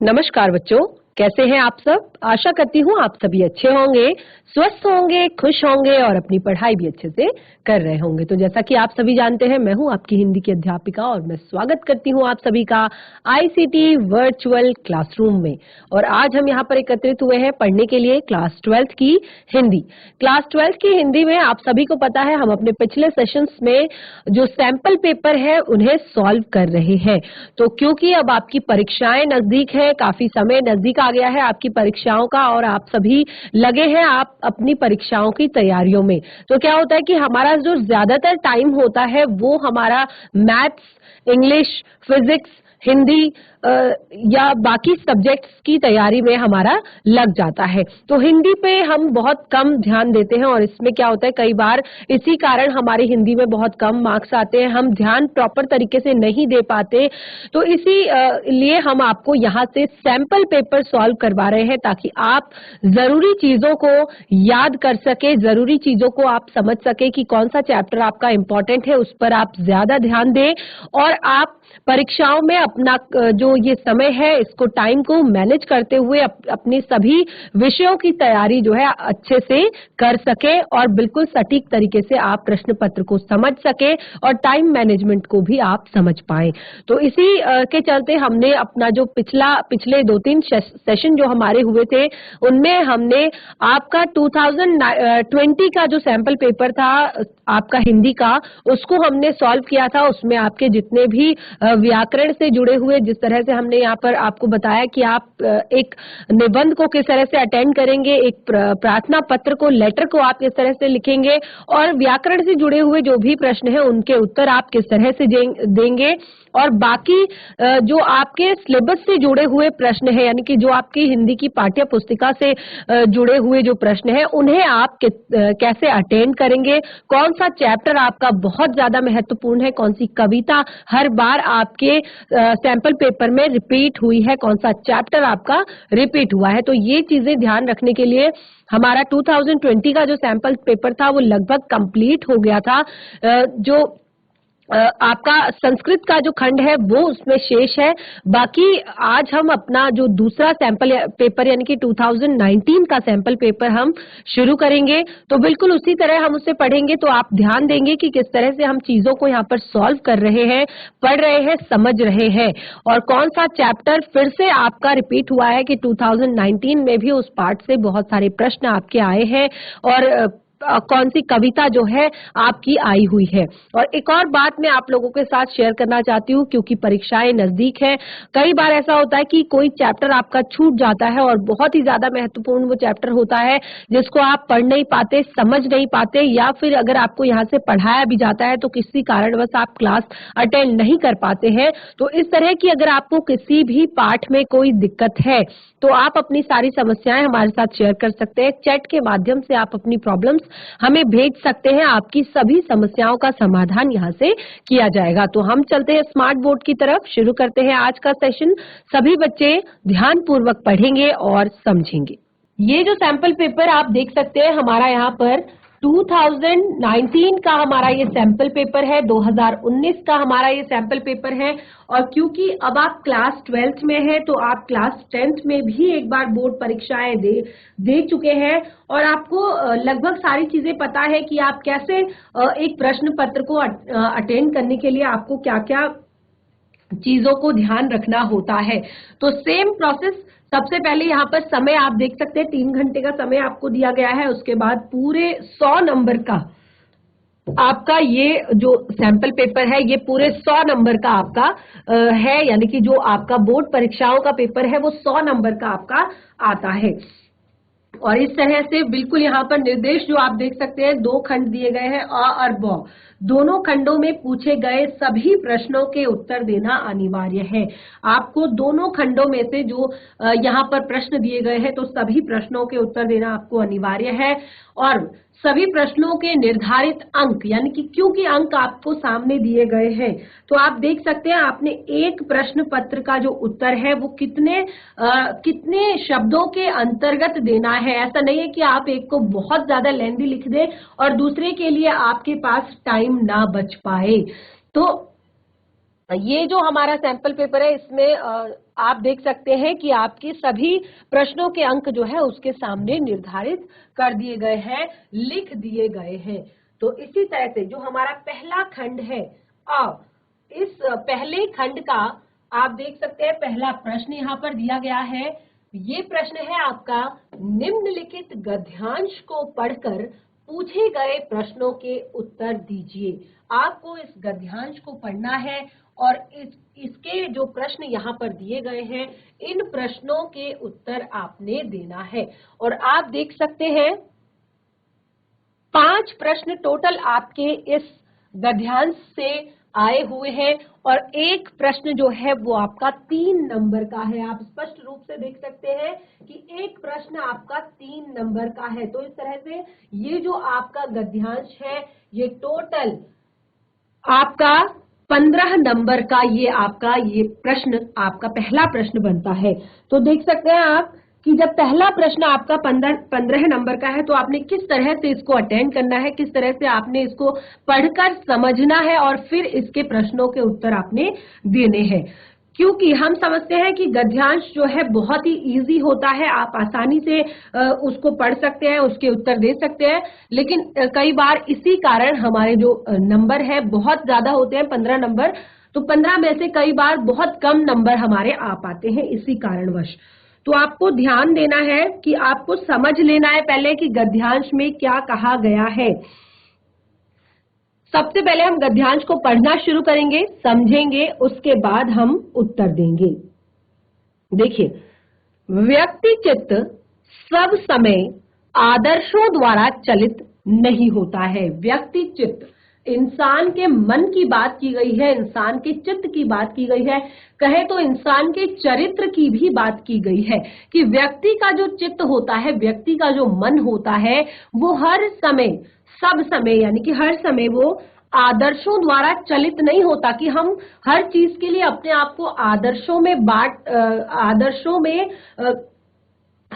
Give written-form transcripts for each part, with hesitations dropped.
नमस्कार बच्चों, कैसे हैं आप सब। आशा करती हूँ आप सभी अच्छे होंगे, स्वस्थ होंगे, खुश होंगे और अपनी पढ़ाई भी अच्छे से कर रहे होंगे। तो जैसा कि आप सभी जानते हैं, मैं हूँ आपकी हिंदी की अध्यापिका और मैं स्वागत करती हूँ आप सभी का आईसीटी वर्चुअल क्लासरूम में। और आज हम यहाँ पर एकत्रित हुए हैं पढ़ने के लिए क्लास 12th की हिंदी। क्लास 12th की हिंदी में आप सभी को पता है, हम अपने पिछले सेशंस में जो सैंपल पेपर है उन्हें सॉल्व कर रहे हैं। तो क्योंकि अब आपकी परीक्षाएं नजदीक है, काफी समय नजदीक आ गया है आपकी परीक्षाओं का और आप सभी लगे हैं आप अपनी परीक्षाओं की तैयारियों में। तो क्या होता है कि हमारा जो ज्यादातर टाइम होता है वो हमारा मैथ्स, इंग्लिश, फिजिक्स, हिंदी या बाकी सब्जेक्ट्स की तैयारी में हमारा लग जाता है। तो हिंदी पे हम बहुत कम ध्यान देते हैं और इसमें क्या होता है, कई बार इसी कारण हमारी हिंदी में बहुत कम मार्क्स आते हैं, हम ध्यान प्रॉपर तरीके से नहीं दे पाते। तो इसी लिए हम आपको यहाँ से सैंपल पेपर सॉल्व करवा रहे हैं ताकि आप जरूरी चीजों को याद कर सके, जरूरी चीजों को आप समझ सके कि कौन सा चैप्टर आपका इम्पोर्टेंट है, उस पर आप ज्यादा ध्यान दें और आप परीक्षाओं में अपना जो ये समय है इसको टाइम को मैनेज करते हुए अपने सभी विषयों की तैयारी जो है अच्छे से कर सके और बिल्कुल सटीक तरीके से आप प्रश्न पत्र को समझ सके और टाइम मैनेजमेंट को भी आप समझ पाए। तो इसी के चलते हमने अपना जो पिछले 2-3 सेशन जो हमारे हुए थे उनमें हमने आपका 2020 का जो सैंपल पेपर था आपका हिंदी का, उसको हमने सॉल्व किया था। उसमें आपके जितने भी व्याकरण से जुड़े हुए, जिस तरह से हमने यहाँ पर आपको बताया कि आप एक निबंध को किस तरह से अटेंड करेंगे, एक प्रार्थना पत्र को, लेटर को आप किस तरह से लिखेंगे और व्याकरण से जुड़े हुए जो भी प्रश्न है उनके उत्तर आप किस तरह से देंगे और बाकी जो आपके सिलेबस से जुड़े हुए प्रश्न है, यानी कि जो आपकी हिंदी की पाठ्य पुस्तिका से जुड़े हुए जो प्रश्न है उन्हें आप कैसे अटेंड करेंगे, कौन सा चैप्टर आपका बहुत ज्यादा महत्वपूर्ण है, कौन सी कविता हर बार आपके सैंपल पेपर में रिपीट हुई है, कौन सा चैप्टर आपका रिपीट हुआ है। तो ये चीजें ध्यान रखने के लिए हमारा 2020 का जो सैंपल पेपर था वो लगभग कंप्लीट हो गया था। जो आपका संस्कृत का जो खंड है वो उसमें शेष है। बाकी आज हम अपना जो दूसरा सैंपल पेपर यानी कि 2019 का सैंपल पेपर हम शुरू करेंगे। तो बिल्कुल उसी तरह हम उसे पढ़ेंगे। तो आप ध्यान देंगे कि किस तरह से हम चीजों को यहाँ पर सॉल्व कर रहे हैं, पढ़ रहे हैं, समझ रहे हैं और कौन सा चैप्टर फिर से आपका रिपीट हुआ है कि 2019 में भी उस पार्ट से बहुत सारे प्रश्न आपके आए हैं और कौन सी कविता जो है आपकी आई हुई है। और एक और बात मैं आप लोगों के साथ शेयर करना चाहती हूँ, क्योंकि परीक्षाएं नजदीक है, कई बार ऐसा होता है कि कोई चैप्टर आपका छूट जाता है और बहुत ही ज्यादा महत्वपूर्ण वो चैप्टर होता है जिसको आप पढ़ नहीं पाते, समझ नहीं पाते, या फिर अगर आपको यहाँ से पढ़ाया भी जाता है तो किसी कारणवश आप क्लास अटेंड नहीं कर पाते हैं। तो इस तरह की अगर आपको किसी भी पाठ में कोई दिक्कत है तो आप अपनी सारी समस्याएं हमारे साथ शेयर कर सकते हैं। चैट के माध्यम से आप अपनी प्रॉब्लम्स हमें भेज सकते हैं, आपकी सभी समस्याओं का समाधान यहाँ से किया जाएगा। तो हम चलते हैं स्मार्ट बोर्ड की तरफ, शुरू करते हैं आज का सेशन। सभी बच्चे ध्यान पूर्वक पढ़ेंगे और समझेंगे। ये जो सैंपल पेपर आप देख सकते हैं हमारा यहाँ पर 2019 का हमारा ये सैंपल पेपर है, 2019 का हमारा ये सैंपल पेपर है। और क्योंकि अब आप क्लास 12th में हैं तो आप क्लास 10th में भी एक बार बोर्ड परीक्षाएं दे चुके हैं और आपको लगभग सारी चीजें पता है कि आप कैसे एक प्रश्न पत्र को अटेंड करने के लिए आपको क्या क्या चीजों को ध्यान रखना होता है। तो सेम प्रोसेस, सबसे पहले यहाँ पर समय आप देख सकते हैं 3 घंटे का समय आपको दिया गया है। उसके बाद पूरे 100 नंबर का आपका ये जो सैंपल पेपर है ये पूरे 100 नंबर का आपका है, यानी कि जो आपका बोर्ड परीक्षाओं का पेपर है वो 100 नंबर का आपका आता है। और इस तरह से बिल्कुल यहाँ पर निर्देश जो आप देख सकते हैं, 2 खंड दिए गए हैं, अ और ब। दोनों खंडों में पूछे गए सभी प्रश्नों के उत्तर देना अनिवार्य है। आपको दोनों खंडों में से जो यहाँ पर प्रश्न दिए गए हैं तो सभी प्रश्नों के उत्तर देना आपको अनिवार्य है। और सभी प्रश्नों के निर्धारित अंक, यानी कि क्योंकि अंक आपको सामने दिए गए हैं तो आप देख सकते हैं आपने एक प्रश्न पत्र का जो उत्तर है वो कितने शब्दों के अंतर्गत देना है। ऐसा नहीं है कि आप एक को बहुत ज्यादा लेंथी लिख दें और दूसरे के लिए आपके पास टाइम ना बच पाए। तो ये जो हमारा सैंपल पेपर है इसमें आप देख सकते हैं कि आपके सभी प्रश्नों के अंक जो है उसके सामने निर्धारित कर दिए गए हैं, लिख दिए गए हैं। तो इसी तरह से जो हमारा पहला खंड है, इस पहले खंड का आप देख सकते हैं पहला प्रश्न यहाँ पर दिया गया है। ये प्रश्न है आपका, निम्नलिखित गद्यांश को पढ़कर पूछे गए प्रश्नों के उत्तर दीजिए। आपको इस गद्यांश को पढ़ना है और इसके जो प्रश्न यहाँ पर दिए गए हैं इन प्रश्नों के उत्तर आपने देना है। और आप देख सकते हैं 5 प्रश्न टोटल आपके इस गद्यांश से आए हुए हैं और एक प्रश्न जो है वो आपका 3 नंबर का है। आप स्पष्ट रूप से देख सकते हैं कि एक प्रश्न आपका 3 नंबर का है। तो इस तरह से ये जो आपका गद्यांश है ये टोटल आपका 15 नंबर का ये प्रश्न आपका पहला प्रश्न बनता है। तो देख सकते हैं आप कि जब पहला प्रश्न आपका 15 नंबर का है तो आपने किस तरह से इसको अटेंड करना है, किस तरह से आपने इसको पढ़कर समझना है और फिर इसके प्रश्नों के उत्तर आपने देने हैं। क्योंकि हम समझते हैं कि गद्यांश जो है बहुत ही इजी होता है, आप आसानी से उसको पढ़ सकते हैं, उसके उत्तर दे सकते हैं, लेकिन कई बार इसी कारण हमारे जो नंबर है बहुत ज्यादा होते हैं, 15 नंबर, तो 15 में से कई बार बहुत कम नंबर हमारे आ पाते हैं इसी कारणवश। तो आपको ध्यान देना है कि आपको समझ लेना है पहले कि गद्यांश में क्या कहा गया है। सबसे पहले हम गद्यांश को पढ़ना शुरू करेंगे, समझेंगे, उसके बाद हम उत्तर देंगे। देखिए, व्यक्ति चित्त सब समय आदर्शों द्वारा चलित नहीं होता है। व्यक्ति चित्त, इंसान के मन की बात की गई है, इंसान के चित्त की बात की गई है, कहे तो इंसान के चरित्र की भी बात की गई है कि व्यक्ति का जो चित्त होता है, व्यक्ति का जो मन होता है, वो हर समय, सब समय, यानी कि हर समय वो आदर्शों द्वारा चलित नहीं होता कि हम हर चीज के लिए अपने आप को आदर्शों में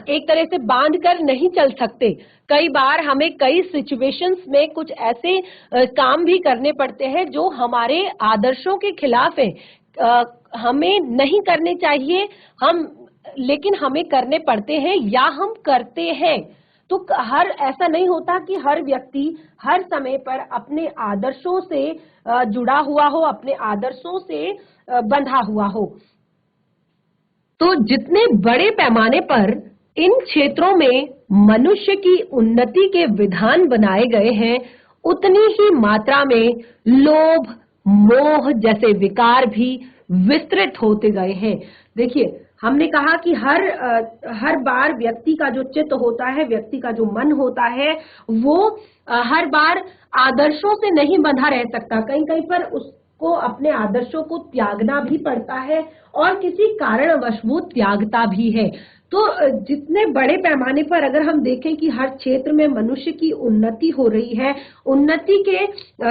एक तरह से बांध कर नहीं चल सकते। कई बार हमें कई सिचुएशंस में कुछ ऐसे काम भी करने पड़ते हैं जो हमारे आदर्शों के खिलाफ है, हमें नहीं करने चाहिए, लेकिन हमें करने पड़ते हैं या हम करते हैं। तो ऐसा नहीं होता कि हर व्यक्ति हर समय पर अपने आदर्शों से जुड़ा हुआ हो, अपने आदर्शों से बंधा हुआ हो। तो जितने बड़े पैमाने पर इन क्षेत्रों में मनुष्य की उन्नति के विधान बनाए गए हैं, उतनी ही मात्रा में लोभ, मोह जैसे विकार भी विस्तृत होते गए हैं। देखिए, हमने कहा कि हर बार व्यक्ति का जो चित्त होता है, व्यक्ति का जो मन होता है, वो हर बार आदर्शों से नहीं बंधा रह सकता। कहीं कहीं पर उसको अपने आदर्शों को त्यागना भी पड़ता है और किसी कारणवश वो त्यागता भी है। तो जितने बड़े पैमाने पर अगर हम देखें कि हर क्षेत्र में मनुष्य की उन्नति हो रही है, उन्नति के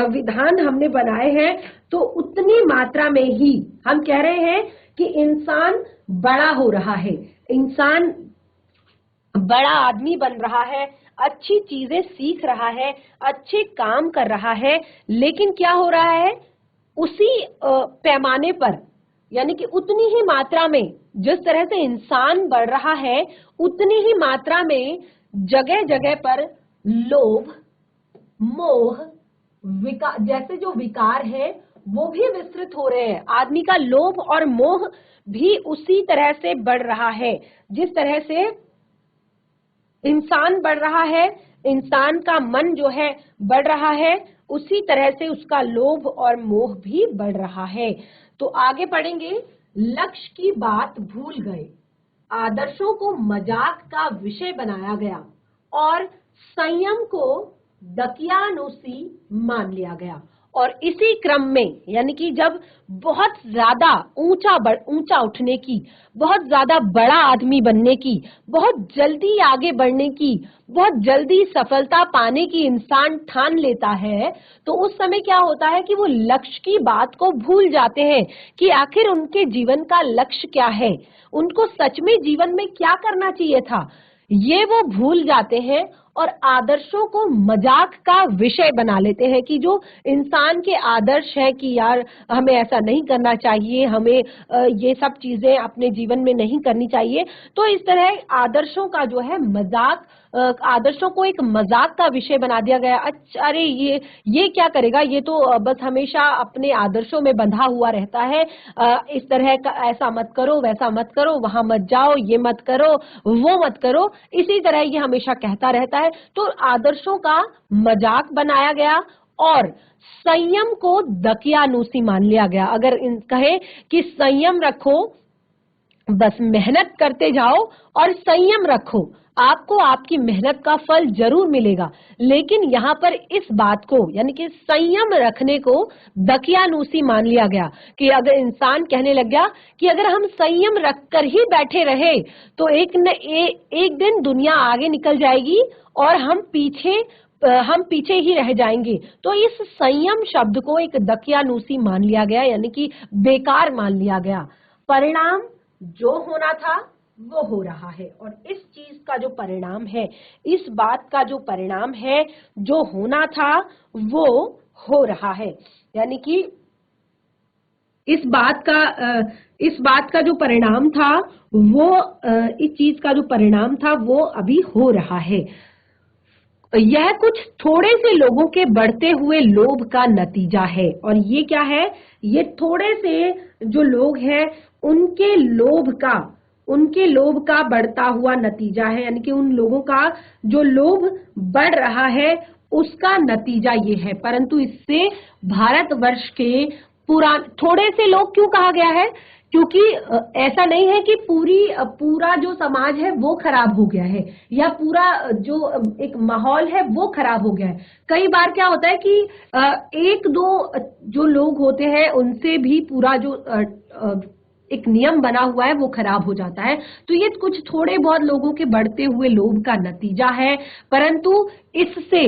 विधान हमने बनाए हैं, तो उतनी मात्रा में ही हम कह रहे हैं कि इंसान बड़ा हो रहा है, इंसान बड़ा आदमी बन रहा है, अच्छी चीजें सीख रहा है, अच्छे काम कर रहा है, लेकिन क्या हो रहा है, उसी पैमाने पर, यानी कि उतनी ही मात्रा में जिस तरह से इंसान बढ़ रहा है, उतनी ही मात्रा में जगह जगह पर लोभ, मोह, जैसे जो विकार है वो भी विस्तृत हो रहे हैं। आदमी का लोभ और मोह भी उसी तरह से बढ़ रहा है, जिस तरह से इंसान बढ़ रहा है, इंसान का मन जो है बढ़ रहा है, उसी तरह से उसका लोभ और मोह भी बढ़ रहा है। तो आगे पढ़ेंगे, लक्ष्य की बात भूल गए, आदर्शों को मजाक का विषय बनाया गया और संयम को दकियानुसी मान लिया गया। और इसी क्रम में, यानी कि जब बहुत ज्यादा ऊंचा उठने की, बहुत ज्यादा बड़ा आदमी बनने की, बहुत जल्दी आगे बढ़ने की, बहुत जल्दी सफलता पाने की इंसान ठान लेता है, तो उस समय क्या होता है कि वो लक्ष्य की बात को भूल जाते हैं कि आखिर उनके जीवन का लक्ष्य क्या है, उनको सच में जीवन में क्या करना चाहिए था, ये वो भूल जाते हैं और आदर्शों को मजाक का विषय बना लेते हैं कि जो इंसान के आदर्श है कि यार हमें ऐसा नहीं करना चाहिए, हमें ये सब चीजें अपने जीवन में नहीं करनी चाहिए। तो इस तरह आदर्शों का जो है मजाक, आदर्शों को एक मजाक का विषय बना दिया गया। अच्छा, अरे ये क्या करेगा, ये तो बस हमेशा अपने आदर्शों में बंधा हुआ रहता है, इस तरह का ऐसा मत करो, वैसा मत करो, वहां मत जाओ, ये मत करो, वो मत करो, इसी तरह ये हमेशा कहता रहता है। तो आदर्शों का मजाक बनाया गया और संयम को दकियानूसी मान लिया गया। अगर कहे कि संयम रखो, बस मेहनत करते जाओ और संयम रखो, आपको आपकी मेहनत का फल जरूर मिलेगा। लेकिन यहाँ पर इस बात को यानी कि संयम रखने को दकियानूसी मान लिया गया कि अगर इंसान कहने लग गया कि अगर हम संयम रखकर ही बैठे रहे तो एक दिन दुनिया आगे निकल जाएगी और हम पीछे ही रह जाएंगे। तो इस संयम शब्द को एक दकियानूसी मान लिया गया, यानी कि बेकार मान लिया गया। परिणाम जो होना था वो हो रहा है, और इस चीज का जो परिणाम है, इस बात का जो परिणाम है, जो होना था वो हो रहा है। यानी कि इस बात का जो परिणाम था वो इस चीज का जो परिणाम था वो अभी हो रहा है। यह कुछ थोड़े से लोगों के बढ़ते हुए लोभ का नतीजा है। और ये क्या है, ये थोड़े से जो लोग हैं उनके लोभ का बढ़ता हुआ नतीजा है। यानी कि उन लोगों का जो लोभ बढ़ रहा है उसका नतीजा ये है। परंतु इससे भारतवर्ष के थोड़े से लोग क्यों कहा गया है, क्योंकि ऐसा नहीं है कि पूरा जो समाज है वो खराब हो गया है या पूरा जो एक माहौल है वो खराब हो गया है। कई बार क्या होता है कि एक दो जो लोग होते हैं उनसे भी पूरा जो एक नियम बना हुआ है वो खराब हो जाता है। तो ये कुछ थोड़े बहुत लोगों के बढ़ते हुए लोभ का नतीजा है। परंतु इससे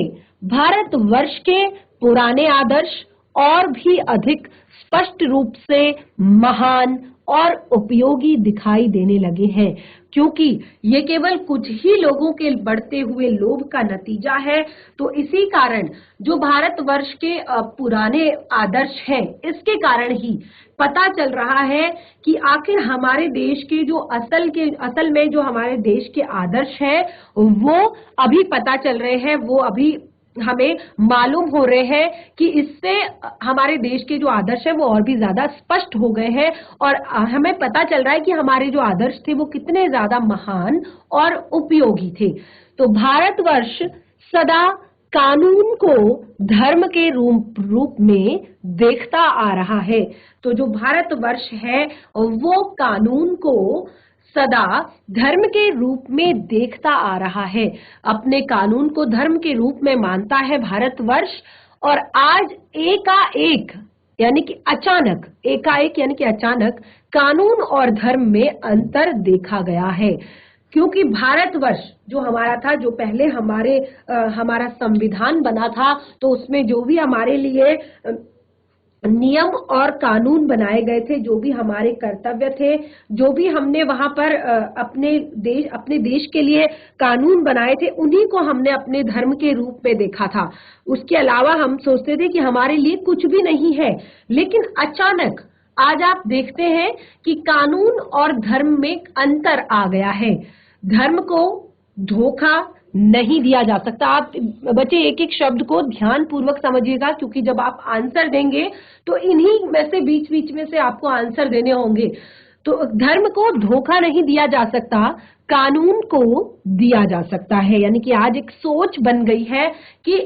भारतवर्ष के पुराने आदर्श और भी अधिक स्पष्ट रूप से महान और उपयोगी दिखाई देने लगे हैं, क्योंकि ये केवल कुछ ही लोगों के बढ़ते हुए लोभ का नतीजा है। तो इसी कारण जो भारतवर्ष के पुराने आदर्श हैं, इसके कारण ही पता चल रहा है कि आखिर हमारे देश के जो असल में जो हमारे देश के आदर्श हैं वो अभी पता चल रहे हैं, वो अभी हमें मालूम हो रहे हैं कि इससे हमारे देश के जो आदर्श है वो और भी ज्यादा स्पष्ट हो गए हैं और हमें पता चल रहा है कि हमारे जो आदर्श थे वो कितने ज्यादा महान और उपयोगी थे। तो भारतवर्ष सदा कानून को धर्म के रूप में देखता आ रहा है। तो जो भारतवर्ष है वो कानून को सदा धर्म के रूप में देखता आ रहा है, अपने कानून को धर्म के रूप में मानता है भारतवर्ष। और आज एकाएक यानी कि अचानक कानून और धर्म में अंतर देखा गया है, क्योंकि भारतवर्ष जो हमारा था, जो पहले हमारा संविधान बना था, तो उसमें जो भी हमारे लिए नियम और कानून बनाए गए थे, जो भी हमारे कर्तव्य थे, जो भी हमने वहां पर अपने देश के लिए कानून बनाए थे, उन्हीं को हमने अपने धर्म के रूप में देखा था। उसके अलावा हम सोचते थे कि हमारे लिए कुछ भी नहीं है। लेकिन अचानक आज आप देखते हैं कि कानून और धर्म में अंतर आ गया है। धर्म को धोखा नहीं दिया जा सकता। आप बच्चे एक एक शब्द को ध्यान पूर्वक समझिएगा, क्योंकि जब आप आंसर देंगे तो इन्हीं में से बीच में से आपको आंसर देने होंगे। तो धर्म को धोखा नहीं दिया जा सकता, कानून को दिया जा सकता है। यानी कि आज एक सोच बन गई है कि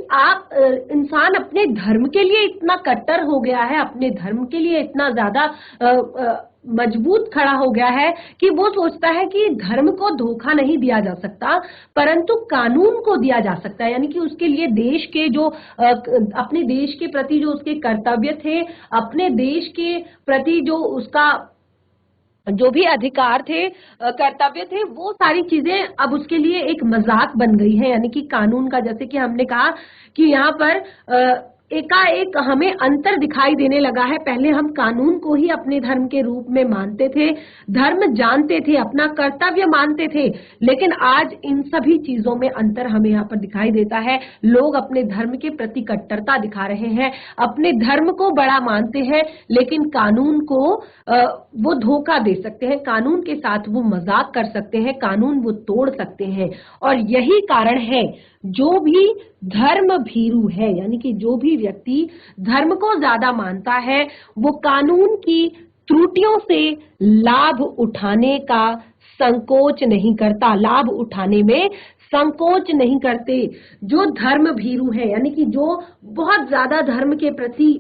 इंसान अपने धर्म के लिए इतना कट्टर हो गया है, अपने धर्म के लिए इतना ज्यादा मजबूत खड़ा हो गया है कि वो सोचता है कि धर्म को धोखा नहीं दिया जा सकता, परंतु कानून को दिया जा सकता है। यानी कि उसके लिए देश के जो अपने देश के प्रति जो उसके कर्तव्य थे, अपने देश के प्रति जो उसका जो भी अधिकार थे, कर्तव्य थे, वो सारी चीजें अब उसके लिए एक मजाक बन गई है। यानी कि कानून का, जैसे कि हमने कहा कि यहाँ पर एकाएक हमें अंतर दिखाई देने लगा है। पहले हम कानून को ही अपने धर्म के रूप में मानते थे, धर्म जानते थे, अपना कर्तव्य मानते थे, लेकिन आज इन सभी चीजों में अंतर हमें यहाँ पर दिखाई देता है। लोग अपने धर्म के प्रति कट्टरता दिखा रहे हैं, अपने धर्म को बड़ा मानते हैं, लेकिन कानून को वो धोखा दे सकते हैं, कानून के साथ वो मजाक कर सकते हैं, कानून वो तोड़ सकते हैं। और यही कारण है, जो भी धर्म भीरू है, यानी कि जो भी व्यक्ति धर्म को ज्यादा मानता है, वो कानून की त्रुटियों से लाभ उठाने का संकोच नहीं करता, लाभ उठाने में संकोच नहीं करते। जो धर्म भीरू है, यानी कि जो बहुत ज्यादा धर्म के प्रति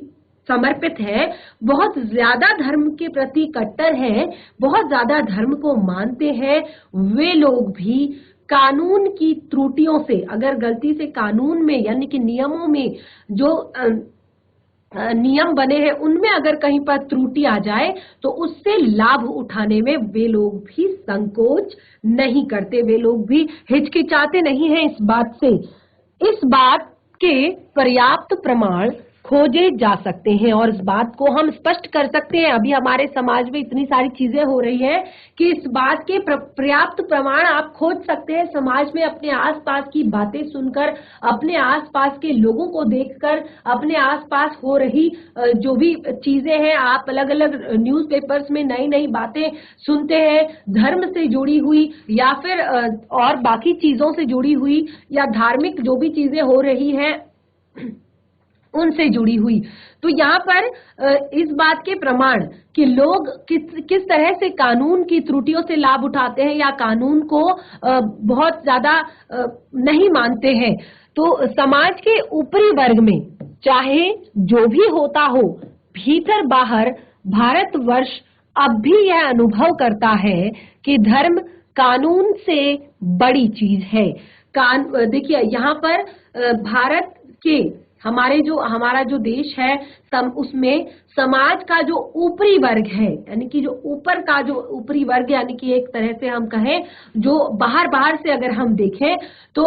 समर्पित है, बहुत ज्यादा धर्म के प्रति कट्टर है, बहुत ज्यादा धर्म को मानते हैं, वे लोग भी कानून की त्रुटियों से, अगर गलती से कानून में यानी कि नियमों में जो नियम बने हैं उनमें अगर कहीं पर त्रुटि आ जाए तो उससे लाभ उठाने में वे लोग भी संकोच नहीं करते, वे लोग भी हिचकिचाते नहीं हैं इस बात से। इस बात के पर्याप्त प्रमाण खोजे जा सकते हैं और इस बात को हम स्पष्ट कर सकते हैं। अभी हमारे समाज में इतनी सारी चीजें हो रही हैं कि इस बात के पर्याप्त प्रमाण आप खोज सकते हैं समाज में, अपने आसपास की बातें सुनकर, अपने आसपास के लोगों को देखकर, अपने आसपास हो रही जो भी चीजें हैं, आप अलग अलग न्यूज़पेपर्स में नई नई बातें सुनते हैं, धर्म से जुड़ी हुई या फिर और बाकी चीजों से जुड़ी हुई या धार्मिक जो भी चीजें हो रही हैं उनसे जुड़ी हुई। तो यहाँ पर इस बात के प्रमाण कि लोग किस तरह से कानून की त्रुटियों से लाभ उठाते हैं या कानून को बहुत ज्यादा नहीं मानते हैं। तो समाज के ऊपरी वर्ग में चाहे जो भी होता हो, भीतर बाहर भारतवर्ष अब भी यह अनुभव करता है कि धर्म कानून से बड़ी चीज है। देखिए यहाँ पर भारत के हमारा जो देश है उसमें समाज का जो ऊपरी वर्ग है, यानी कि जो ऊपर का जो ऊपरी वर्ग, यानी कि एक तरह से हम कहें जो बाहर से अगर हम देखें तो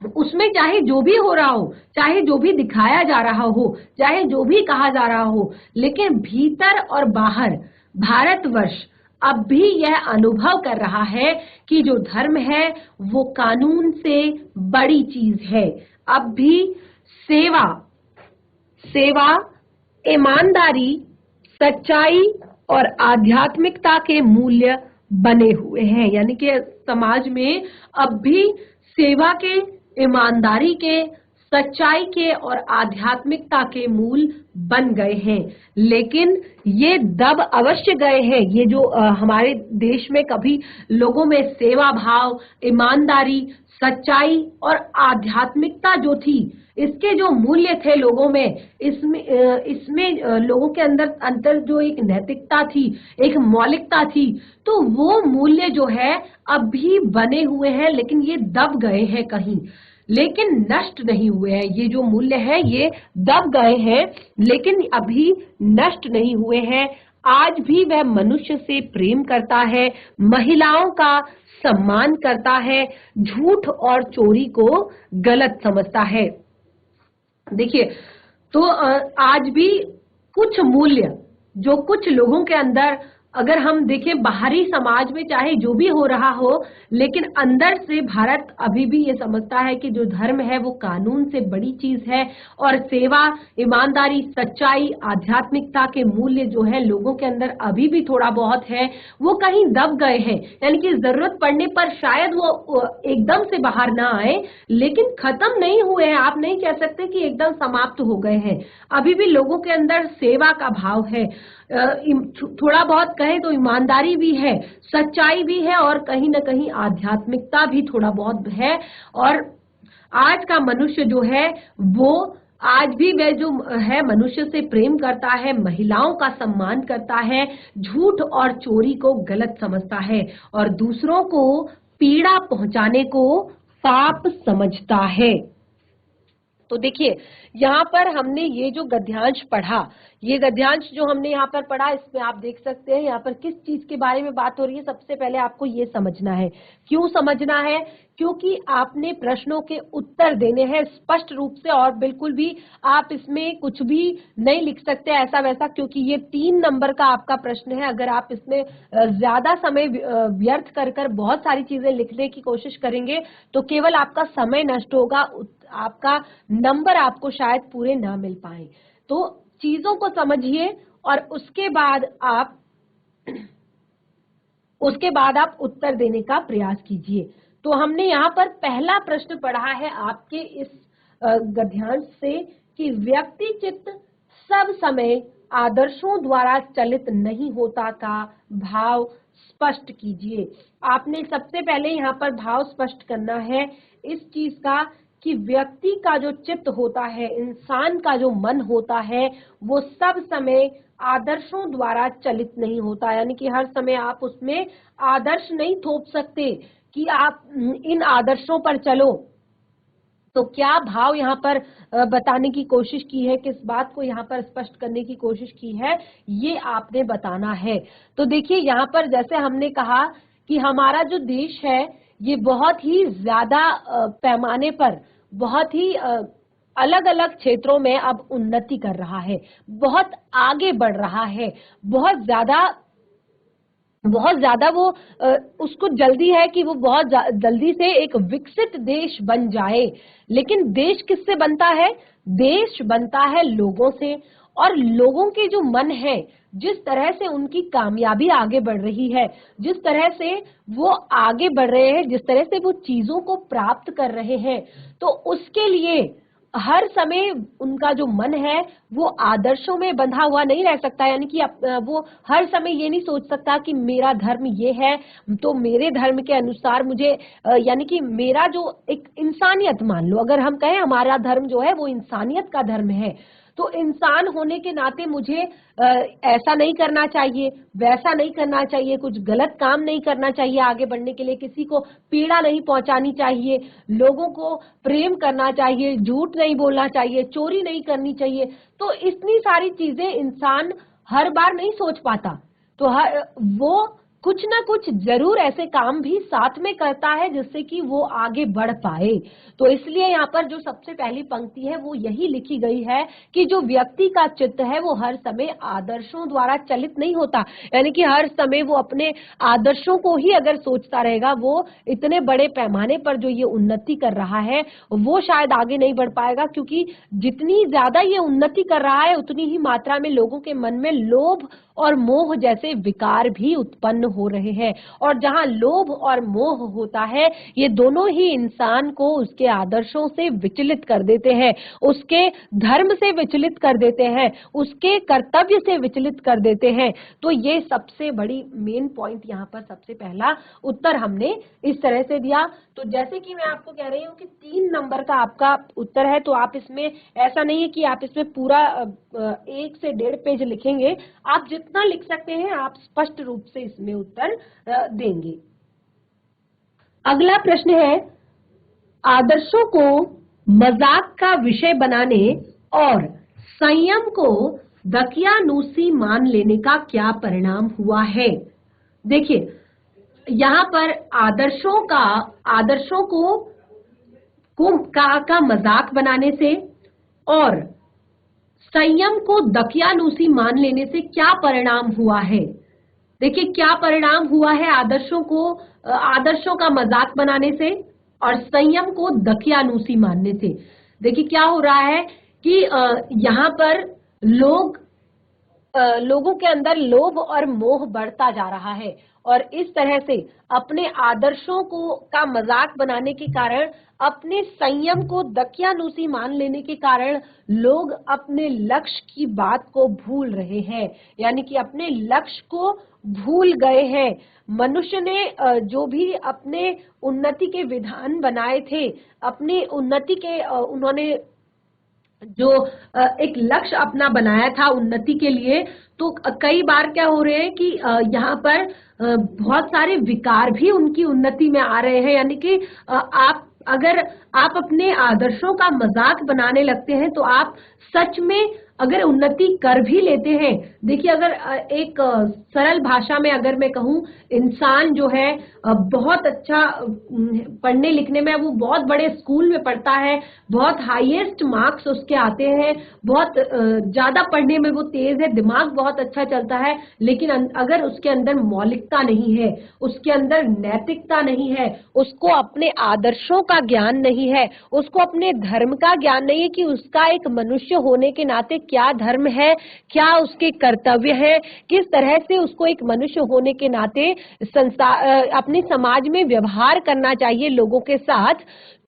उसमें चाहे जो भी हो रहा हो, चाहे जो भी दिखाया जा रहा हो, चाहे जो भी कहा जा रहा हो, लेकिन भीतर और बाहर भारतवर्ष अब भी यह अनुभव कर रहा है कि जो धर्म है वो कानून से बड़ी चीज है। अब भी सेवा, ईमानदारी, सच्चाई और आध्यात्मिकता के मूल्य बने हुए हैं, यानी कि समाज में अब भी सेवा के, ईमानदारी के, सच्चाई के और आध्यात्मिकता के मूल बन गए हैं। लेकिन ये दब अवश्य गए हैं। ये जो हमारे देश में कभी लोगों में सेवा भाव, ईमानदारी, सच्चाई और आध्यात्मिकता जो थी, इसके जो मूल्य थे लोगों में, इसमें लोगों के अंदर जो एक नैतिकता थी, एक मौलिकता थी, तो वो मूल्य जो है अब भी बने हुए हैं, लेकिन ये दब गए हैं कहीं, लेकिन नष्ट नहीं हुए हैं। ये जो मूल्य है ये दब गए हैं, लेकिन अभी नष्ट नहीं हुए हैं। आज भी वह मनुष्य से प्रेम करता है, महिलाओं का सम्मान करता है, झूठ और चोरी को गलत समझता है। देखिए, तो आज भी कुछ मूल्य जो कुछ लोगों के अंदर, अगर हम देखें बाहरी समाज में चाहे जो भी हो रहा हो, लेकिन अंदर से भारत अभी भी ये समझता है कि जो धर्म है वो कानून से बड़ी चीज है और सेवा, ईमानदारी, सच्चाई, आध्यात्मिकता के मूल्य जो है लोगों के अंदर अभी भी थोड़ा बहुत है, वो कहीं दब गए हैं। यानी कि जरूरत पड़ने पर शायद वो एकदम से बाहर ना आए, लेकिन खत्म नहीं हुए हैं। आप नहीं कह सकते कि एकदम समाप्त हो गए हैं। अभी भी लोगों के अंदर सेवा का भाव है, थोड़ा बहुत कहें तो ईमानदारी भी है, सच्चाई भी है और कहीं ना कहीं आध्यात्मिकता भी थोड़ा बहुत है। और आज का मनुष्य जो है वो आज भी वह जो है मनुष्य से प्रेम करता है, महिलाओं का सम्मान करता है, झूठ और चोरी को गलत समझता है और दूसरों को पीड़ा पहुंचाने को पाप समझता है। तो देखिए, यहाँ पर हमने ये जो गद्यांश पढ़ा, ये गद्यांश जो हमने यहाँ पर पढ़ा, इसमें आप देख सकते हैं यहाँ पर किस चीज के बारे में बात हो रही है। सबसे पहले आपको ये समझना है। क्यों समझना है? क्योंकि आपने प्रश्नों के उत्तर देने हैं स्पष्ट रूप से, और बिल्कुल भी आप इसमें कुछ भी नहीं लिख सकते ऐसा वैसा, क्योंकि ये 3 नंबर का आपका प्रश्न है। अगर आप इसमें ज्यादा समय व्यर्थ कर कर बहुत सारी चीजें लिखने की कोशिश करेंगे तो केवल आपका समय नष्ट होगा, आपका नंबर आपको शायद पूरे ना मिल पाए। तो चीजों को समझिए और उसके बाद आप उत्तर देने का प्रयास कीजिए। तो हमने यहाँ पर पहला प्रश्न पढ़ा है आपके इस गद्यांश से कि व्यक्ति चित्त सब समय आदर्शों द्वारा चलित नहीं होता का भाव स्पष्ट कीजिए। आपने सबसे पहले यहाँ पर भाव स्पष्ट करना है इस चीज का कि व्यक्ति का जो चित्त होता है, इंसान का जो मन होता है, वो सब समय आदर्शों द्वारा चलित नहीं होता। यानी कि हर समय आप उसमें आदर्श नहीं थोप सकते कि आप इन आदर्शों पर चलो। तो क्या भाव यहाँ पर बताने की कोशिश की है, किस बात को यहाँ पर स्पष्ट करने की कोशिश की है, ये आपने बताना है। तो देखिए यहाँ पर जैसे हमने कहा कि हमारा जो देश है ये बहुत ही ज्यादा पैमाने पर बहुत ही अलग अलग क्षेत्रों में अब उन्नति कर रहा है, बहुत आगे बढ़ रहा है, बहुत ज्यादा वो उसको जल्दी है कि वो बहुत जल्दी से एक विकसित देश बन जाए। लेकिन देश किससे बनता है? देश बनता है लोगों से, और लोगों के जो मन है, जिस तरह से उनकी कामयाबी आगे बढ़ रही है, जिस तरह से वो आगे बढ़ रहे हैं, जिस तरह से वो चीजों को प्राप्त कर रहे हैं, तो उसके लिए हर समय उनका जो मन है वो आदर्शों में बंधा हुआ नहीं रह सकता। यानी कि वो हर समय ये नहीं सोच सकता कि मेरा धर्म ये है तो मेरे धर्म के अनुसार मुझे यानी कि मेरा जो एक इंसानियत, मान लो अगर हम कहें हमारा धर्म जो है वो इंसानियत का धर्म है, तो इंसान होने के नाते मुझे ऐसा नहीं करना चाहिए, वैसा नहीं करना चाहिए, कुछ गलत काम नहीं करना चाहिए, आगे बढ़ने के लिए किसी को पीड़ा नहीं पहुंचानी चाहिए, लोगों को प्रेम करना चाहिए, झूठ नहीं बोलना चाहिए, चोरी नहीं करनी चाहिए। तो इतनी सारी चीजें इंसान हर बार नहीं सोच पाता, तो वो कुछ ना कुछ जरूर ऐसे काम भी साथ में करता है जिससे कि वो आगे बढ़ पाए। तो इसलिए यहाँ पर जो सबसे पहली पंक्ति है वो यही लिखी गई है कि जो व्यक्ति का चित्त है वो हर समय आदर्शों द्वारा चलित नहीं होता। यानी कि हर समय वो अपने आदर्शों को ही अगर सोचता रहेगा, वो इतने बड़े पैमाने पर जो ये उन्नति कर रहा है वो शायद आगे नहीं बढ़ पाएगा, क्योंकि जितनी ज्यादा ये उन्नति कर रहा है उतनी ही मात्रा में लोगों के मन में लोभ और मोह जैसे विकार भी उत्पन्न हो रहे हैं। और जहां लोभ और मोह होता है, ये दोनों ही इंसान को उसके आदर्शों से विचलित कर देते हैं, उसके धर्म से विचलित कर देते हैं, उसके कर्तव्य से विचलित कर देते हैं। तो ये सबसे बड़ी मेन पॉइंट यहाँ पर सबसे पहला उत्तर हमने इस तरह से दिया। तो जैसे कि मैं आपको कह रही हूँ कि 3 नंबर का आपका उत्तर है, तो आप इसमें ऐसा नहीं है कि आप इसमें पूरा 1 से 1.5 पेज लिखेंगे, आप जितना लिख सकते हैं आप स्पष्ट रूप से इसमें उत्तर देंगे। अगला प्रश्न है, आदर्शों को मजाक का विषय बनाने और संयम को दकियानूसी मान लेने का क्या परिणाम हुआ है? देखिए यहाँ पर आदर्शों का मजाक बनाने से और संयम को दकियानूसी मान लेने से क्या परिणाम हुआ है? देखिए क्या परिणाम हुआ है आदर्शों का मजाक बनाने से और संयम को दकियानूसी मानने से। देखिए क्या हो रहा है कि यहाँ पर लोगों के अंदर लोभ और मोह बढ़ता जा रहा है, और इस तरह से अपने आदर्शों का मजाक बनाने के कारण, अपने संयम को दकियानूसी मान लेने के कारण लोग अपने लक्ष्य की बात को भूल रहे हैं। यानी कि अपने लक्ष्य को भूल गए हैं। मनुष्य ने जो भी अपने उन्नति के विधान बनाए थे, अपनी उन्नति के उन्होंने जो एक लक्ष्य अपना बनाया था उन्नति के लिए, तो कई बार क्या हो रहे हैं कि यहाँ पर बहुत सारे विकार भी उनकी उन्नति में आ रहे हैं। यानी कि अगर आप अपने आदर्शों का मजाक बनाने लगते हैं तो आप सच में अगर उन्नति कर भी लेते हैं, देखिए अगर एक सरल भाषा में अगर मैं कहूँ, इंसान जो है बहुत अच्छा पढ़ने लिखने में, वो बहुत बड़े स्कूल में पढ़ता है, बहुत हाईएस्ट मार्क्स उसके आते हैं, बहुत ज्यादा पढ़ने में वो तेज है, दिमाग बहुत अच्छा चलता है, लेकिन अगर उसके अंदर मौलिकता नहीं है, उसके अंदर नैतिकता नहीं है, उसको अपने आदर्शों का ज्ञान नहीं है, उसको अपने धर्म का ज्ञान नहीं है कि उसका एक मनुष्य होने के नाते क्या धर्म है, क्या उसके कर्तव्य है, किस तरह से उसको एक मनुष्य होने के नाते अपने समाज में व्यवहार करना चाहिए लोगों के साथ,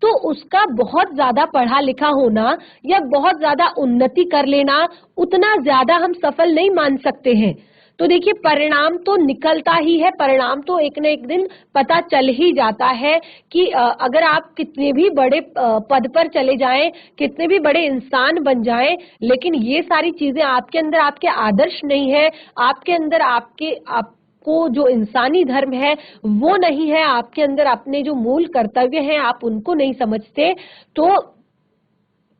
तो उसका बहुत ज्यादा पढ़ा लिखा होना या बहुत ज्यादा उन्नति कर लेना उतना ज्यादा हम सफल नहीं मान सकते हैं। तो देखिए परिणाम तो निकलता ही है, परिणाम तो एक न एक दिन पता चल ही जाता है कि अगर आप कितने भी बड़े पद पर चले जाएं, कितने भी बड़े इंसान बन जाएं, लेकिन ये सारी चीजें आपके अंदर, आपके आदर्श नहीं है, आपके अंदर आपको जो इंसानी धर्म है वो नहीं है, आपके अंदर अपने जो मूल कर्तव्य हैं आप उनको नहीं समझते, तो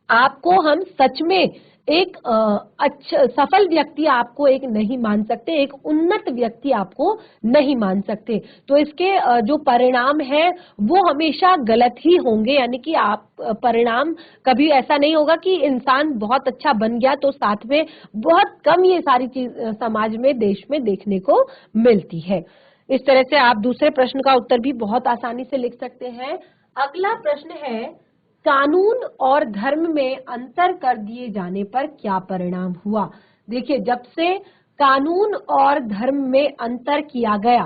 आपको हम सच में एक अच्छा सफल व्यक्ति आपको एक नहीं मान सकते, एक उन्नत व्यक्ति आपको नहीं मान सकते। तो इसके जो परिणाम है वो हमेशा गलत ही होंगे, यानी कि आप परिणाम कभी ऐसा नहीं होगा कि इंसान बहुत अच्छा बन गया, तो साथ में बहुत कम ये सारी चीज समाज में, देश में देखने को मिलती है। इस तरह से आप दूसरे प्रश्न का उत्तर भी बहुत आसानी से लिख सकते हैं। अगला प्रश्न है, कानून और धर्म में अंतर कर दिए जाने पर क्या परिणाम हुआ। देखिए जब से कानून और धर्म में अंतर किया गया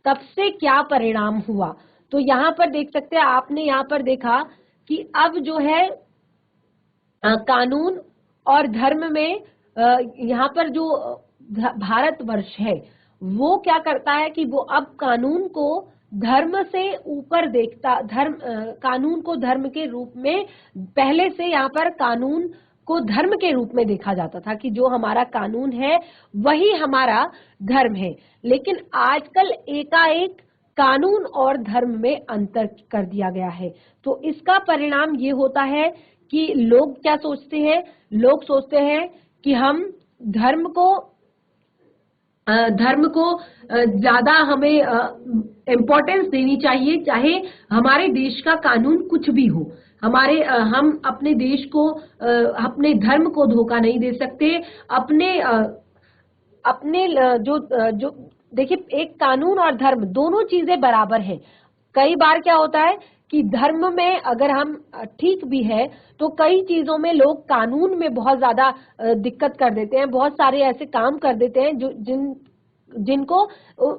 तब से क्या परिणाम हुआ, तो यहाँ पर देख सकते हैं, आपने यहाँ पर देखा कि अब जो है कानून और धर्म में यहाँ पर जो भारतवर्ष है वो क्या करता है कि वो अब कानून को धर्म से ऊपर देखता, कानून को धर्म के रूप में, पहले से यहाँ पर कानून को धर्म के रूप में देखा जाता था कि जो हमारा कानून है वही हमारा धर्म है, लेकिन आजकल एकाएक कानून और धर्म में अंतर कर दिया गया है। तो इसका परिणाम ये होता है कि लोग क्या सोचते हैं, लोग सोचते हैं कि हम धर्म को ज्यादा हमें इम्पोर्टेंस देनी चाहिए, चाहे हमारे देश का कानून कुछ भी हो, हम अपने देश को, अपने धर्म को धोखा नहीं दे सकते, अपने जो देखिए एक कानून और धर्म दोनों चीजें बराबर हैं। कई बार क्या होता है कि धर्म में अगर हम ठीक भी है तो कई चीजों में लोग कानून में बहुत ज्यादा दिक्कत कर देते हैं, बहुत सारे ऐसे काम कर देते हैं जो जिनको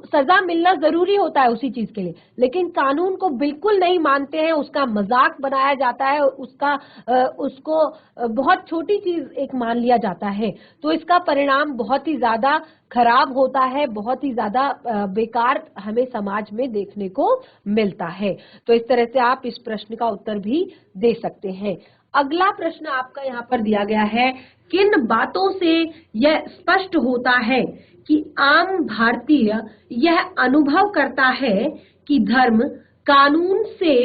सजा मिलना जरूरी होता है उसी चीज के लिए, लेकिन कानून को बिल्कुल नहीं मानते हैं, उसका मजाक बनाया जाता है, उसको बहुत छोटी चीज एक मान लिया जाता है। तो इसका परिणाम बहुत ही ज्यादा खराब होता है, बहुत ही ज्यादा बेकार हमें समाज में देखने को मिलता है। तो इस तरह से आप इस प्रश्न का उत्तर भी दे सकते हैं। अगला प्रश्न आपका यहाँ पर दिया गया है, किन बातों से यह स्पष्ट होता है कि आम भारतीय यह अनुभव करता है कि धर्म कानून से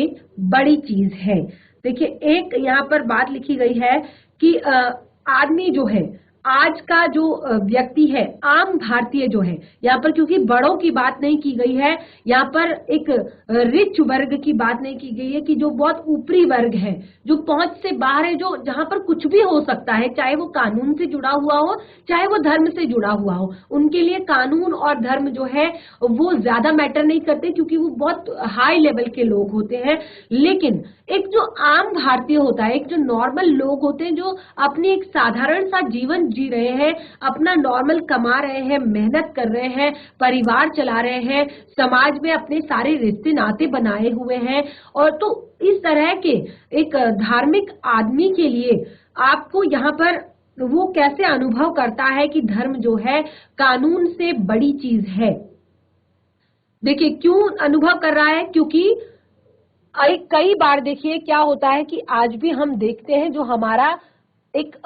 बड़ी चीज है। देखिए एक यहाँ पर बात लिखी गई है कि आदमी जो है, आज का जो व्यक्ति है, आम भारतीय जो है, यहाँ पर क्योंकि बड़ों की बात नहीं की गई है, यहाँ पर एक रिच वर्ग की बात नहीं की गई है कि जो बहुत ऊपरी वर्ग है, जो पहुंच से बाहर है, जो जहां पर कुछ भी हो सकता है, चाहे वो कानून से जुड़ा हुआ हो, चाहे वो धर्म से जुड़ा हुआ हो, उनके लिए कानून और धर्म जो है वो ज्यादा मैटर नहीं करते क्योंकि वो बहुत हाई लेवल के लोग होते हैं। लेकिन एक जो आम भारतीय होता है, एक जो नॉर्मल लोग होते हैं, जो अपनी एक साधारण सा जीवन जी रहे हैं, अपना नॉर्मल कमा रहे हैं, मेहनत कर रहे हैं, परिवार चला रहे हैं, समाज में अपने सारे रिश्ते नाते बनाए हुए हैं, और तो इस तरह के एक धार्मिक आदमी के लिए आपको यहाँ पर वो कैसे अनुभव करता है कि धर्म जो है कानून से बड़ी चीज है। देखिए क्यों अनुभव कर रहा है, क्योंकि कई बार देखिए क्या होता है कि आज भी हम देखते हैं जो हमारा एक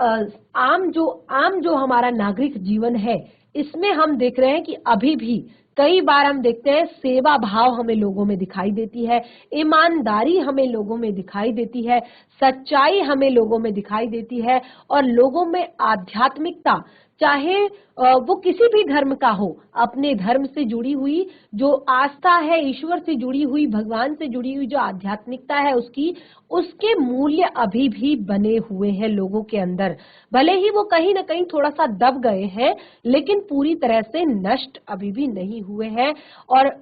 आम जो हमारा नागरिक जीवन है, इसमें हम देख रहे हैं कि अभी भी कई बार हम देखते हैं सेवा भाव हमें लोगों में दिखाई देती है, ईमानदारी हमें लोगों में दिखाई देती है, सच्चाई हमें लोगों में दिखाई देती है और लोगों में आध्यात्मिकता, चाहे वो किसी भी धर्म का हो, अपने धर्म से जुड़ी हुई जो आस्था है, ईश्वर से जुड़ी हुई, भगवान से जुड़ी हुई जो आध्यात्मिकता है उसके मूल्य अभी भी बने हुए हैं लोगों के अंदर। भले ही वो कहीं ना कहीं थोड़ा सा दब गए हैं, लेकिन पूरी तरह से नष्ट अभी भी नहीं हुए हैं। और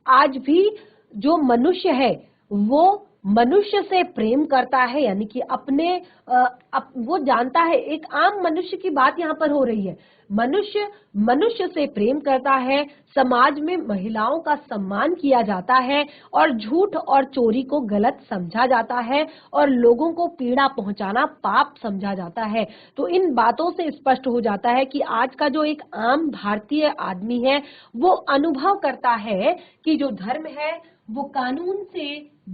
आज भी जो मनुष्य है वो मनुष्य से प्रेम करता है, यानी कि वो जानता है, एक आम मनुष्य की बात यहाँ पर हो रही है, मनुष्य से प्रेम करता है, समाज में महिलाओं का सम्मान किया जाता है और झूठ और चोरी को गलत समझा जाता है और लोगों को पीड़ा पहुंचाना पाप समझा जाता है। तो इन बातों से स्पष्ट हो जाता है कि आज का जो एक आम भारतीय आदमी है वो अनुभव करता है कि जो धर्म है वो कानून से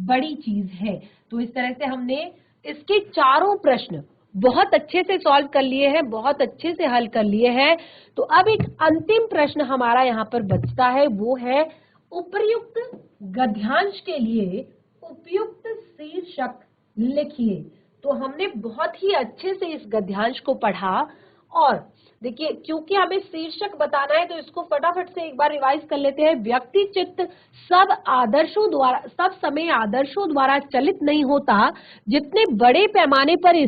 बड़ी चीज है। तो इस तरह से हमने इसके चारों प्रश्न बहुत अच्छे से सॉल्व कर लिए हैं, बहुत अच्छे से हल कर लिए हैं। तो अब एक अंतिम प्रश्न हमारा यहाँ पर बचता है, वो है उपर्युक्त गद्यांश के लिए उपयुक्त शीर्षक लिखिए। तो हमने बहुत ही अच्छे से इस गद्यांश को पढ़ा और देखिए, क्योंकि हमें शीर्षक बताना है तो इसको फटाफट से एक बार रिवाइज कर लेते हैं। व्यक्ति चित्त सब समय आदर्शों द्वारा चलित नहीं होता। जितने बड़े पैमाने पर इन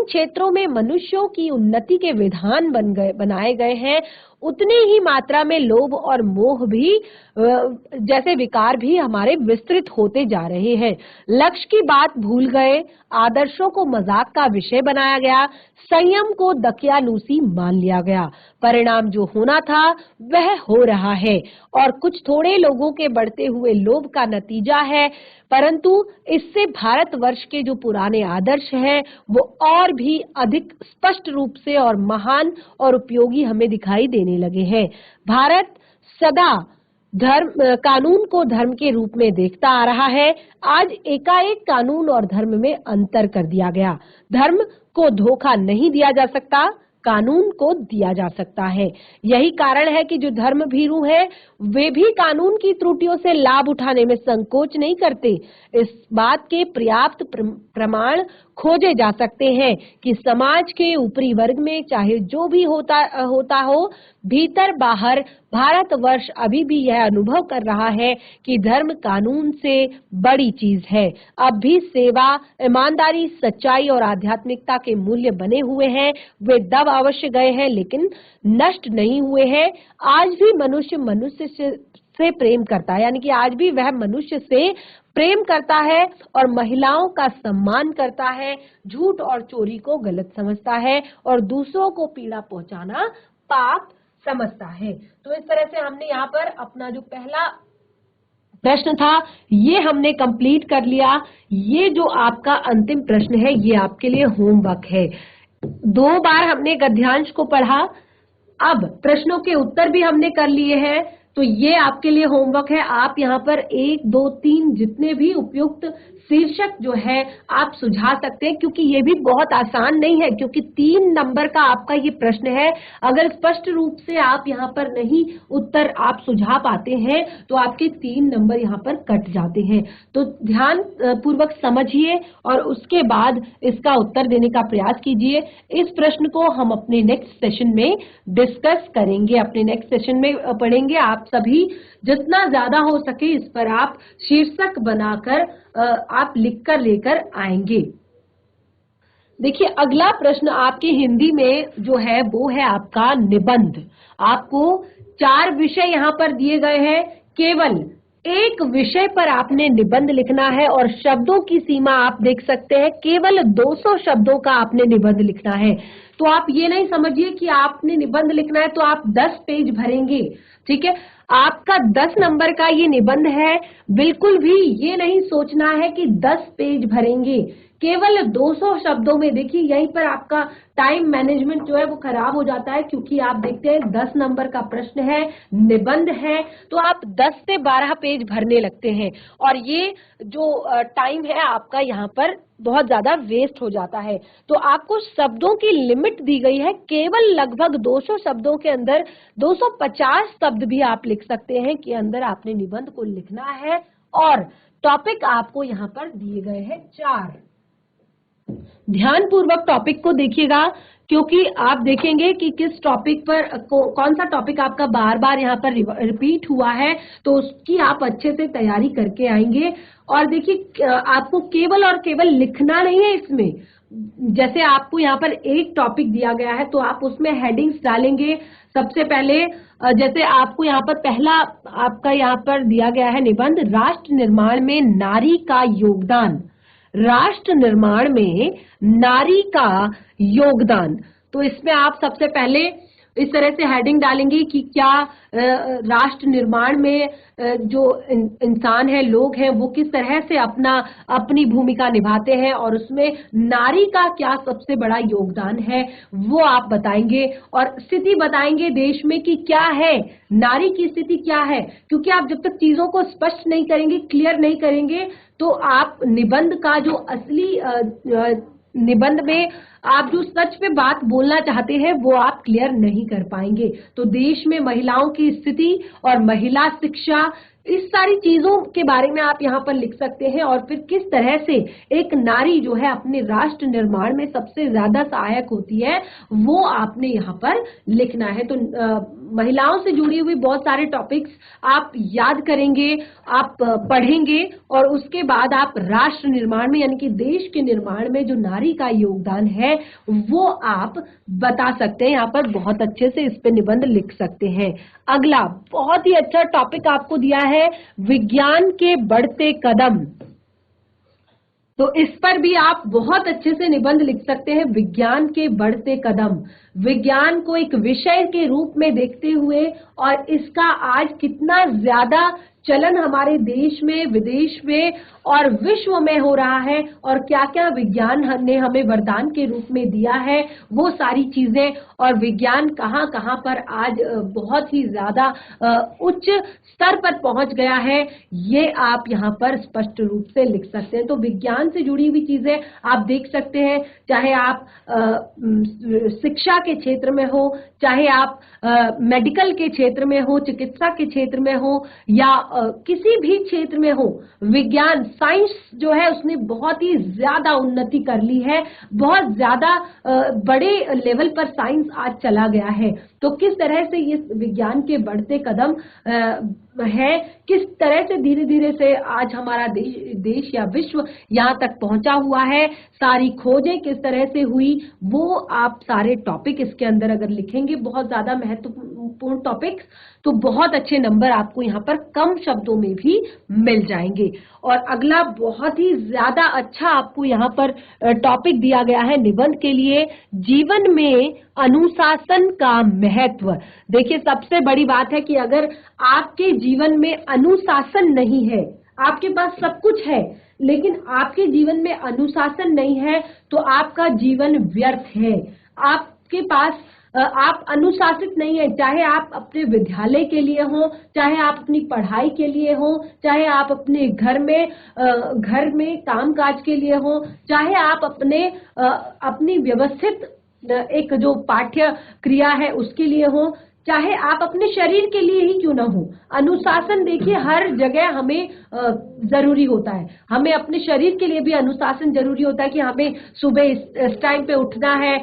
क्षेत्रों में मनुष्यों की उन्नति के विधान बनाए गए हैं, उतनी ही मात्रा में लोभ और मोह भी जैसे विकार भी हमारे विस्तृत होते जा रहे हैं। लक्ष्य की बात भूल गए, आदर्शों को मजाक का विषय बनाया गया, संयम को दकियानूसी मान लिया गया। परिणाम जो होना था वह हो रहा है और कुछ थोड़े लोगों के बढ़ते हुए लोभ का नतीजा है। परंतु इससे भारतवर्ष के जो पुराने आदर्श हैं वो और भी अधिक स्पष्ट रूप से और महान और उपयोगी हमें दिखाई देने लगे हैं। भारत सदा कानून को धर्म के रूप में देखता आ रहा है। आज एकाएक कानून और धर्म में अंतर कर दिया गया। धर्म को धोखा नहीं दिया जा सकता, कानून को दिया जा सकता है। यही कारण है कि जो धर्म भीरू हैं वे भी कानून की त्रुटियों से लाभ उठाने में संकोच नहीं करते। इस बात के पर्याप्त प्रमाण खोजे जा सकते हैं कि समाज के ऊपरी वर्ग में चाहे जो भी होता हो, भीतर बाहर भारतवर्ष अभी भी यह अनुभव कर रहा है कि धर्म कानून से बड़ी चीज है। अब भी सेवा, ईमानदारी, सच्चाई और आध्यात्मिकता के मूल्य बने हुए हैं। वे दब अवश्य गए हैं लेकिन नष्ट नहीं हुए हैं। आज भी मनुष्य से प्रेम करता है, यानी कि आज भी वह मनुष्य से प्रेम करता है और महिलाओं का सम्मान करता है, झूठ और चोरी को गलत समझता है और दूसरों को पीड़ा पहुंचाना पाप समझता है। तो इस तरह से हमने यहाँ पर अपना जो पहला प्रश्न था ये हमने कंप्लीट कर लिया। ये जो आपका अंतिम प्रश्न है ये आपके लिए होमवर्क है। 2 बार हमने गद्यांश को पढ़ा, अब प्रश्नों के उत्तर भी हमने कर लिए हैं। तो ये आपके लिए होमवर्क है। आप यहाँ पर 1, 2, 3 जितने भी उपयुक्त शीर्षक जो है आप सुझा सकते हैं, क्योंकि ये भी बहुत आसान नहीं है, क्योंकि 3 नंबर का आपका ये प्रश्न है। अगर स्पष्ट रूप से आप यहाँ पर नहीं उत्तर आप सुझा पाते हैं तो आपके 3 नंबर यहाँ पर कट जाते हैं। तो ध्यान पूर्वक समझिए और उसके बाद इसका उत्तर देने का प्रयास कीजिए। इस प्रश्न को हम अपने नेक्स्ट सेशन में डिस्कस करेंगे, अपने नेक्स्ट सेशन में पढ़ेंगे। आप सभी जितना ज्यादा हो सके इस पर आप शीर्षक बनाकर आप लिखकर लेकर आएंगे। देखिए, अगला प्रश्न आपके हिंदी में जो है वो है आपका निबंध। आपको 4 विषय यहाँ पर दिए गए हैं, केवल एक विषय पर आपने निबंध लिखना है और शब्दों की सीमा आप देख सकते हैं, केवल 200 शब्दों का आपने निबंध लिखना है। तो आप ये नहीं समझिए कि आपने निबंध लिखना है तो आप 10 पेज भरेंगे, ठीक है। आपका 10 नंबर का ये निबंध है, बिल्कुल भी ये नहीं सोचना है कि 10 पेज भरेंगे, केवल 200 शब्दों में। देखिए यहीं पर आपका टाइम मैनेजमेंट जो है वो खराब हो जाता है, क्योंकि आप देखते हैं 10 नंबर का प्रश्न है, निबंध है, तो आप 10 से 12 पेज भरने लगते हैं और ये जो टाइम है आपका यहाँ पर बहुत ज्यादा वेस्ट हो जाता है। तो आपको शब्दों की लिमिट दी गई है, केवल लगभग 200 शब्दों के अंदर 250 शब्द भी आप लिख सकते हैं कि अंदर आपने निबंध को लिखना है। और टॉपिक आपको यहाँ पर दिए गए हैं 4। ध्यानपूर्वक टॉपिक को देखिएगा, क्योंकि आप देखेंगे कि किस टॉपिक पर कौन सा टॉपिक आपका बार बार यहाँ पर रिपीट हुआ है, तो उसकी आप अच्छे से तैयारी करके आएंगे। और देखिए आपको केवल और केवल लिखना नहीं है इसमें, जैसे आपको यहाँ पर एक टॉपिक दिया गया है तो आप उसमें हेडिंग्स डालेंगे। सबसे पहले जैसे आपको यहाँ पर पहला आपका यहाँ पर दिया गया है निबंध, राष्ट्र निर्माण में नारी का योगदान। राष्ट्र निर्माण में नारी का योगदान, तो इसमें आप सबसे पहले इस तरह से हेडिंग डालेंगे कि क्या राष्ट्र निर्माण में जो इंसान है, लोग हैं, वो किस तरह से अपनी भूमिका निभाते हैं और उसमें नारी का क्या सबसे बड़ा योगदान है वो आप बताएंगे। और स्थिति बताएंगे देश में कि क्या है, नारी की स्थिति क्या है, क्योंकि आप जब तक चीजों को स्पष्ट नहीं करेंगे, क्लियर नहीं करेंगे, तो आप निबंध का जो असली निबंध में आप जो सच पे बात बोलना चाहते हैं वो आप क्लियर नहीं कर पाएंगे। तो देश में महिलाओं की स्थिति और महिला शिक्षा, इस सारी चीजों के बारे में आप यहाँ पर लिख सकते हैं। और फिर किस तरह से एक नारी जो है अपने राष्ट्र निर्माण में सबसे ज्यादा सहायक होती है वो आपने यहाँ पर लिखना है। तो महिलाओं से जुड़ी हुई बहुत सारे टॉपिक्स आप याद करेंगे, आप पढ़ेंगे और उसके बाद आप राष्ट्र निर्माण में यानी कि देश के निर्माण में जो नारी का योगदान है वो आप बता सकते हैं। यहाँ पर बहुत अच्छे से इस पे निबंध लिख सकते हैं। अगला बहुत ही अच्छा टॉपिक आपको दिया है, विज्ञान के बढ़ते कदम। तो इस पर भी आप बहुत अच्छे से निबंध लिख सकते हैं, विज्ञान के बढ़ते कदम। विज्ञान को एक विषय के रूप में देखते हुए और इसका आज कितना ज्यादा चलन हमारे देश में, विदेश में और विश्व में हो रहा है और क्या क्या विज्ञान ने हमें वरदान के रूप में दिया है, वो सारी चीजें, और विज्ञान कहाँ कहाँ पर आज बहुत ही ज्यादा उच्च स्तर पर पहुंच गया है, ये आप यहाँ पर स्पष्ट रूप से लिख सकते हैं। तो विज्ञान से जुड़ी हुई चीजें आप देख सकते हैं, चाहे आप शिक्षा के क्षेत्र में हो, चाहे आप मेडिकल के क्षेत्र में हो, चिकित्सा के क्षेत्र में हो या किसी भी क्षेत्र में हो, विज्ञान साइंस जो है उसने बहुत ही ज्यादा उन्नति कर ली है, बहुत ज्यादा बड़े लेवल पर साइंस आज चला गया है। तो किस तरह से ये विज्ञान के बढ़ते कदम है, किस तरह से धीरे धीरे से आज हमारा देश या विश्व यहाँ तक पहुंचा हुआ है, सारी खोजें किस तरह से हुई, वो आप सारे टॉपिक इसके अंदर अगर लिखेंगे, बहुत ज्यादा महत्वपूर्ण टॉपिक्स, तो बहुत अच्छे नंबर आपको यहाँ पर कम शब्दों में भी मिल जाएंगे। और अगला बहुत ही ज्यादा अच्छा आपको यहाँ पर टॉपिक दिया गया है निबंध के लिए, जीवन में अनुशासन का महत्व। देखिए सबसे बड़ी बात है कि अगर आपके जीवन में अनुशासन नहीं है, आपके पास सब कुछ है लेकिन आपके जीवन में अनुशासन नहीं है, तो आपका जीवन व्यर्थ है। आपके पास आप अनुशासित नहीं है, चाहे आप अपने विद्यालय के लिए हो, चाहे आप अपनी पढ़ाई के लिए हो, चाहे आप अपने घर में कामकाज के लिए हो, चाहे आप अपनी व्यवस्थित एक जो पाठ्य क्रिया है उसके लिए हो, चाहे आप अपने शरीर के लिए ही क्यों ना हो, अनुशासन देखिए हर जगह हमें जरूरी होता है। हमें अपने शरीर के लिए भी अनुशासन जरूरी होता है कि हमें सुबह इस टाइम पे उठना है,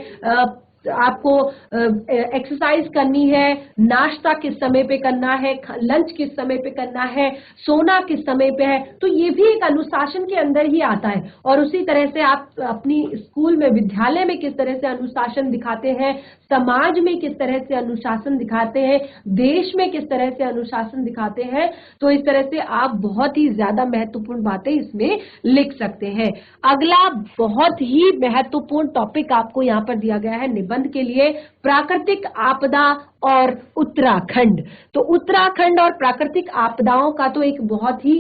आपको एक्सरसाइज करनी है, नाश्ता किस समय पे करना है, लंच किस समय पे करना है, सोना किस समय पे है, तो ये भी एक अनुशासन के अंदर ही आता है। और उसी तरह से आप अपनी स्कूल में, विद्यालय में किस तरह से अनुशासन दिखाते हैं, समाज में किस तरह से अनुशासन दिखाते हैं, देश में किस तरह से अनुशासन दिखाते हैं, तो इस तरह से आप बहुत ही ज्यादा महत्वपूर्ण बातें इसमें लिख सकते हैं। अगला बहुत ही महत्वपूर्ण टॉपिक आपको यहाँ पर दिया गया है निबंध के लिए, प्राकृतिक आपदा और उत्तराखंड। तो उत्तराखंड और प्राकृतिक आपदाओं का तो एक बहुत ही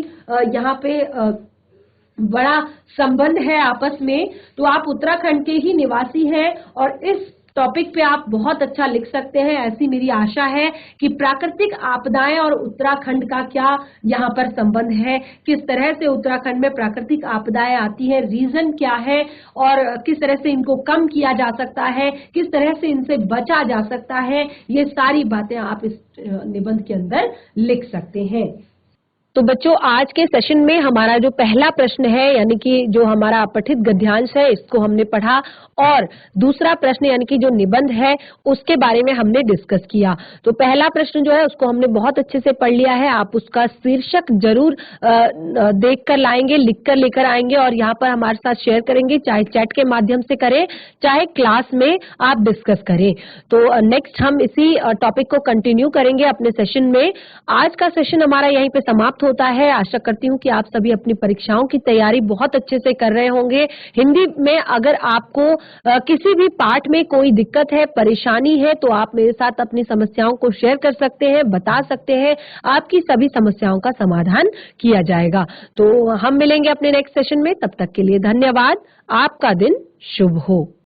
यहाँ पे बड़ा संबंध है आपस में, तो आप उत्तराखंड के ही निवासी हैं और इस टॉपिक पे आप बहुत अच्छा लिख सकते हैं, ऐसी मेरी आशा है कि प्राकृतिक आपदाएं और उत्तराखंड का क्या यहाँ पर संबंध है, किस तरह से उत्तराखंड में प्राकृतिक आपदाएं आती है, रीजन क्या है और किस तरह से इनको कम किया जा सकता है, किस तरह से इनसे बचा जा सकता है, ये सारी बातें आप इस निबंध के अंदर लिख सकते हैं। तो बच्चों, आज के सेशन में हमारा जो पहला प्रश्न है, यानी कि जो हमारा पठित गद्यांश है, इसको हमने पढ़ा और दूसरा प्रश्न यानी कि जो निबंध है उसके बारे में हमने डिस्कस किया। तो पहला प्रश्न जो है उसको हमने बहुत अच्छे से पढ़ लिया है। आप उसका शीर्षक जरूर देख कर लाएंगे, लिख कर लेकर आएंगे और यहाँ पर हमारे साथ शेयर करेंगे, चाहे चैट के माध्यम से करें, चाहे क्लास में आप डिस्कस करें। तो नेक्स्ट हम इसी टॉपिक को कंटिन्यू करेंगे अपने सेशन में। आज का सेशन हमारा यहीं पे समाप्त होता है। आशा करती हूँ कि आप सभी अपनी परीक्षाओं की तैयारी बहुत अच्छे से कर रहे होंगे। हिंदी में अगर आपको किसी भी पार्ट में कोई दिक्कत है, परेशानी है, तो आप मेरे साथ अपनी समस्याओं को शेयर कर सकते हैं, बता सकते हैं। आपकी सभी समस्याओं का समाधान किया जाएगा। तो हम मिलेंगे अपने नेक्स्ट सेशन में। तब तक के लिए धन्यवाद। आपका दिन शुभ हो।